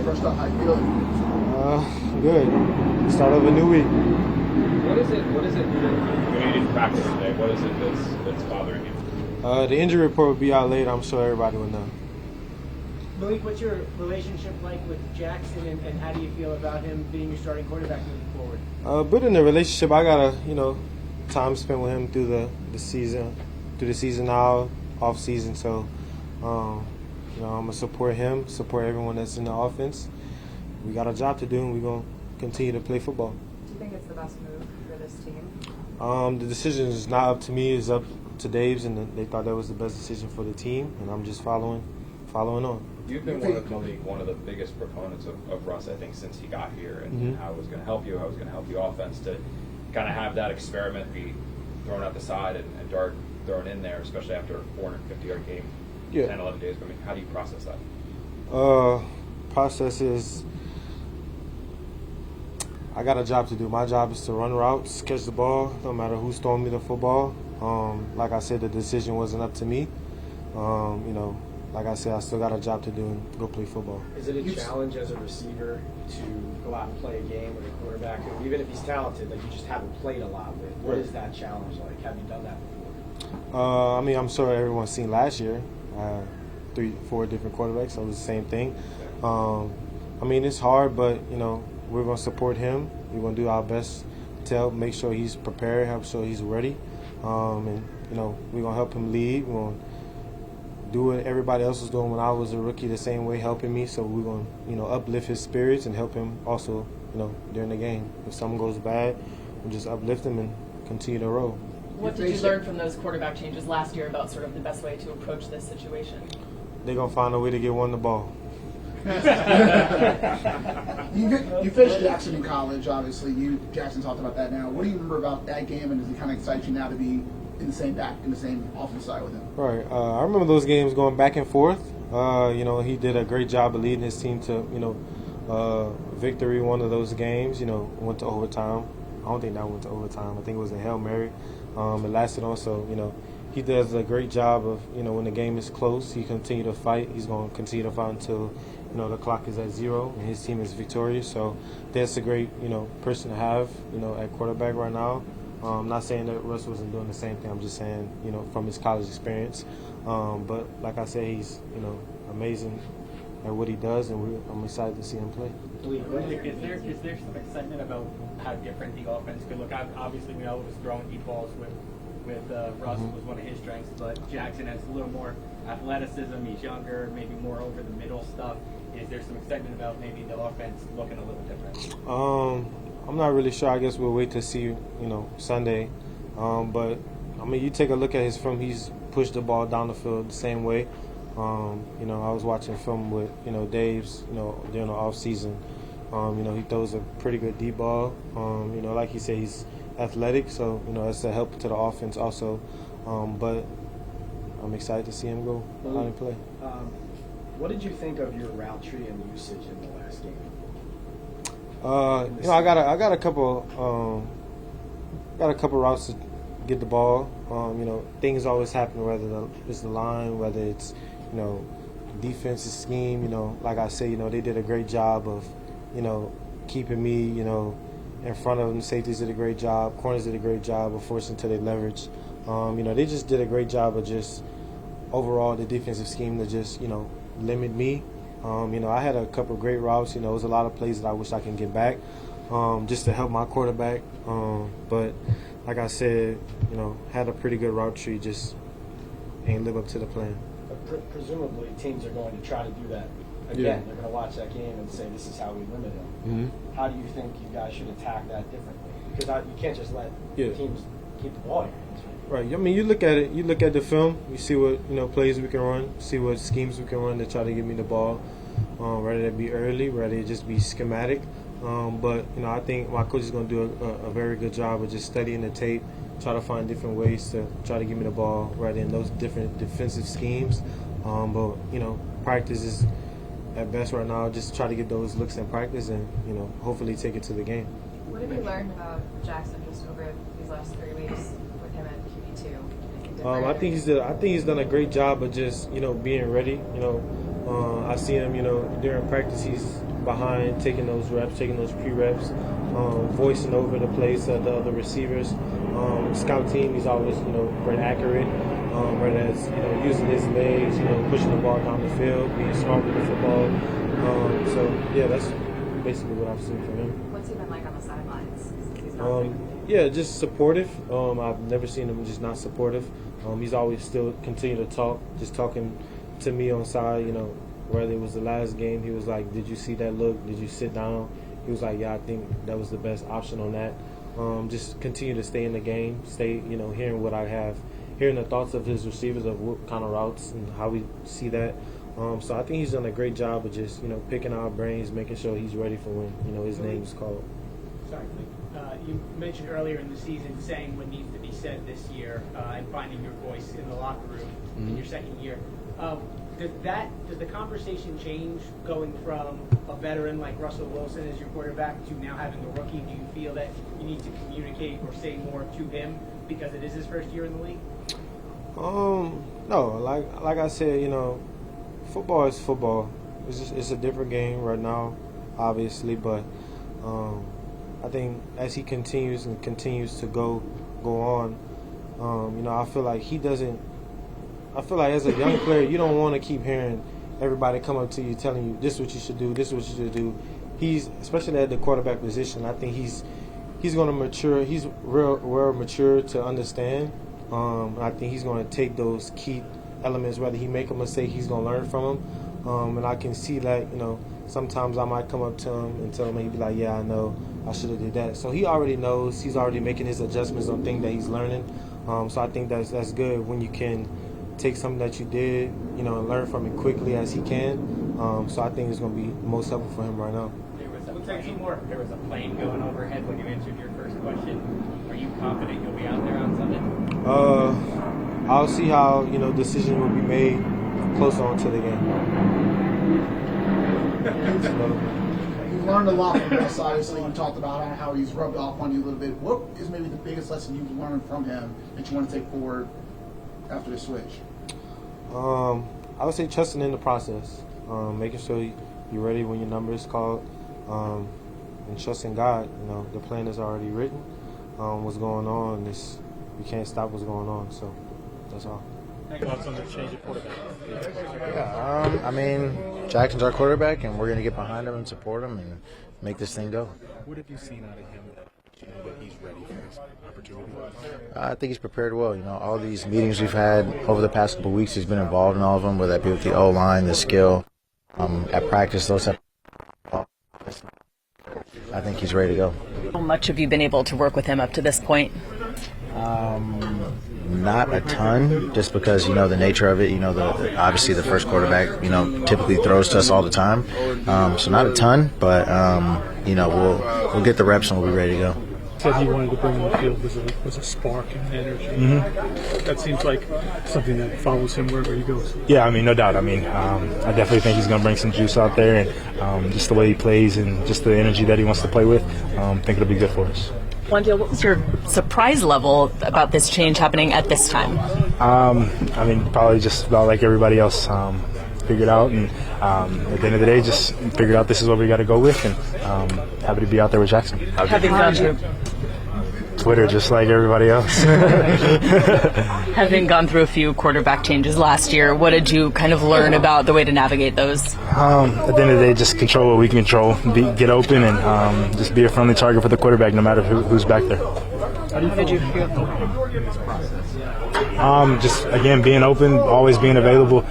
First off, how you feeling? Good. Start of a new week. What is it when you didn't practice today? What is it that's bothering you? The injury report will be out later. I'm sure everybody will know. Malik, what's your relationship like with Jaxson, and how do you feel about him being your starting quarterback moving forward? But in the relationship, I got time spent with him through the season now, off season. So, I'm gonna support him, support everyone that's in the offense. We got a job to do, and we're gonna continue to play football. Do you think it's the best move for this team? The decision is not up to me; it's up to Dave's, and they thought that was the best decision for the team, and I'm just following on. You've been one of the biggest proponents of Russ, I think, since he got here, and how it was going to help you, how it was going to help the offense to kind of have that experiment be thrown out the side and Dart thrown in there, especially after a 450-yard game, 10, 11 days. I mean, how do you process that? Process is I got a job to do. My job is to run routes, catch the ball, no matter who's throwing me the football. Like I said, the decision wasn't up to me. Like I said, I still got a job to do and go play football. Is it a challenge as a receiver to go out and play a game with a quarterback who, even if he's talented, like you just haven't played a lot with? What is that challenge like? Have you done that before? I'm sure everyone's seen last year. 3-4 different quarterbacks, so it was the same thing. It's hard, but, we're going to support him. We're going to do our best to help make sure he's prepared, help sure he's ready. We're going to help him lead. We're going to do what everybody else was doing when I was a rookie the same way, helping me. So we're going to, uplift his spirits and help him also, during the game. If something goes bad, we'll just uplift him and continue to roll. What did you learn from those quarterback changes last year about sort of the best way to approach this situation? They're going to find a way to get one the ball. You finished Jaxson in college, obviously. Jaxson talked about that now. What do you remember about that game, and does it kind of excite you now to be in the same offense side with him? Right. I remember those games going back and forth. He did a great job of leading his team to, victory one of those games. Went to overtime. I don't think that went to overtime. I think it was a Hail Mary. It lasted on. So, he does a great job of, when the game is close, he continue to fight. He's going to continue to fight until, the clock is at 0 and his team is victorious. So that's a great, person to have, at quarterback right now. I'm not saying that Russ wasn't doing the same thing. I'm just saying, from his college experience. But like I said, he's, amazing at what he does, and I'm excited to see him play. Is there some excitement about how different the offense could look? Obviously, we know it was throwing deep balls with Russ was one of his strengths, but Jaxson has a little more athleticism. He's younger, maybe more over the middle stuff. Is there some excitement about maybe the offense looking a little different? I'm not really sure. I guess we'll wait to see, Sunday. But you take a look at his film. He's pushed the ball down the field the same way. I was watching film with Dave's during the off season. He throws a pretty good deep ball. Like he said, he's athletic, so it's a help to the offense also. But I'm excited to see him go out and play. What did you think of your route tree and usage in the last game? I got a couple routes to get the ball. Things always happen, whether it's the line, whether it's defensive scheme. Like I say, they did a great job of keeping me in front of them. Safeties did a great job. Corners did a great job of forcing to their leverage. They just did a great job of just overall the defensive scheme to just limit me. I had a couple of great routes. It was a lot of plays that I wish I can get back just to help my quarterback. But like I said, had a pretty good route tree, just ain't live up to the plan. But presumably teams are going to try to do that again. Yeah. They're going to watch that game and say, this is how we limit him. Mm-hmm. How do you think you guys should attack that differently? Because you can't just let teams keep the ball in your hands. Right. You look at it. You look at the film. You see what plays we can run. See what schemes we can run to try to give me the ball. Whether it be early, whether it just be schematic. But I think my coach is going to do a very good job of just studying the tape, try to find different ways to try to give me the ball right in those different defensive schemes. But practice is at best right now. Just try to get those looks in practice, and hopefully take it to the game. What have you learned about Jaxson just over these last 3 weeks with him at QB2? I think he's done a great job of just being ready. I see him, during practice, he's behind, taking those reps, taking those pre-reps, voicing over the plays of the other receivers. Scout team, he's always, very accurate, whether it's, using his legs, pushing the ball down the field, being smart with the football. That's basically what I've seen from him. What's he been like on the sidelines since he's not there? Yeah, just supportive. I've never seen him just not supportive. He's always still continue to talk, just talking to me on side, whether it was the last game, he was like, did you see that look? Did you sit down? He was like, yeah, I think that was the best option on that. Just continue to stay in the game, stay, hearing what I have, hearing the thoughts of his receivers of what kind of routes and how we see that. So I think he's done a great job of just, picking our brains, making sure he's ready for when, his name is called. Sorry, you mentioned earlier in the season saying what needs to be said this year and finding your voice in the locker room in your second year. Does the conversation change going from a veteran like Russell Wilson as your quarterback to now having a rookie? Do you feel that you need to communicate or say more to him because it is his first year in the league? No, like I said, football is football. It's a different game right now, obviously, but I think as he continues to go on, I feel like as a young player, you don't want to keep hearing everybody come up to you telling you this is what you should do, this is what you should do. He's, especially at the quarterback position, I think he's going to mature. He's real mature to understand. I think he's going to take those key elements, whether he make a mistake, he's going to learn from them. And I can see that, sometimes I might come up to him and tell him, he'd be like, yeah, I know, I should have did that. So he already knows. He's already making his adjustments on things that he's learning. So I think that's good when you can take something that you did, and learn from it quickly as he can. So I think it's going to be most helpful for him right now. There was a plane going overhead when you answered your first question. Are you confident you'll be out there on Sunday? I'll see how, decision will be made closer on to the game. You've learned a lot from Russ, obviously. You talked about how he's rubbed off on you a little bit. What is maybe the biggest lesson you've learned from him that you want to take forward after the switch? I would say trusting in the process, making sure you're ready when your number is called, and trusting God. The plan is already written. What's going on, we can't stop what's going on. So that's all. Thoughts on the change of quarterback? Yeah, Jackson's our quarterback, and we're going to get behind him and support him and make this thing go. What have you seen out of him that he's ready for this opportunity? I think he's prepared well. All these meetings we've had over the past couple of weeks, he's been involved in all of them, whether that be with the O-line, the skill, at practice, those type of things. I think he's ready to go. How much have you been able to work with him up to this point? Not a ton, just because the nature of it. Obviously the first quarterback typically throws to us all the time, so not a ton, but we'll get the reps and we'll be ready to go. Said he wanted to bring on the field was a spark and energy. Mm-hmm. That seems like something that follows him wherever he goes. Yeah, no doubt. I definitely think he's going to bring some juice out there, and just the way he plays and just the energy that he wants to play with, I think it'll be good for us. Wan'Dale, what was your surprise level about this change happening at this time? Probably just about like everybody else. Figured out, and at the end of the day, just figured out this is what we got to go with, and happy to be out there with Jaxson. Having gone through Twitter, just like everybody else. Having gone through a few quarterback changes last year, what did you kind of learn about the way to navigate those? At the end of the day, just control what we can control, get open, and just be a friendly target for the quarterback, no matter who's back there. How did you feel in this process? Just again being open, always being available,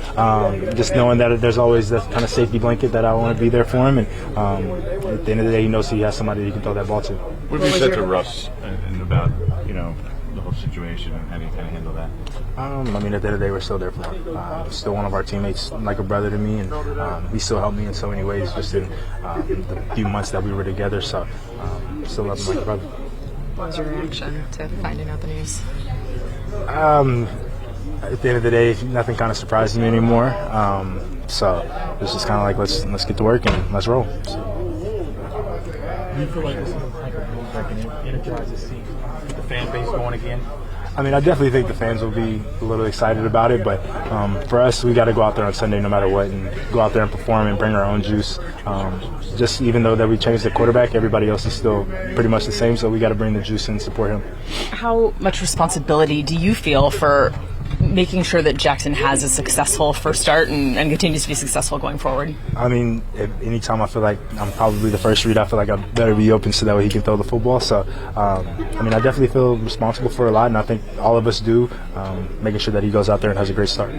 just knowing that there's always that kind of safety blanket that I want to be there for him, and at the end of the day, he knows he has somebody he can throw that ball to. What have you said to Russ and about the whole situation and how do you kind of handle that? At the end of the day, we're still there for him. Still one of our teammates, like a brother to me, and he still helped me in so many ways just in the few months that we were together. So still love him like a brother. What was your reaction to finding out the news? At the end of the day, nothing kind of surprises me anymore. So it's just kind of like let's get to work and let's roll. Do you feel like this is the type of move that can energize the team, get the fan base going again? I mean, I definitely think the fans will be a little excited about it, but for us, we got to go out there on Sunday no matter what and go out there and perform and bring our own juice. Just even though that we changed the quarterback, everybody else is still pretty much the same, so we got to bring the juice and support him. How much responsibility do you feel for making sure that Jaxson has a successful first start and continues to be successful going forward? I mean, anytime I feel like I'm probably the first read, I feel like I better be open so that way he can throw the football. So, I mean, I definitely feel responsible for a lot, and I think all of us do, making sure that he goes out there and has a great start.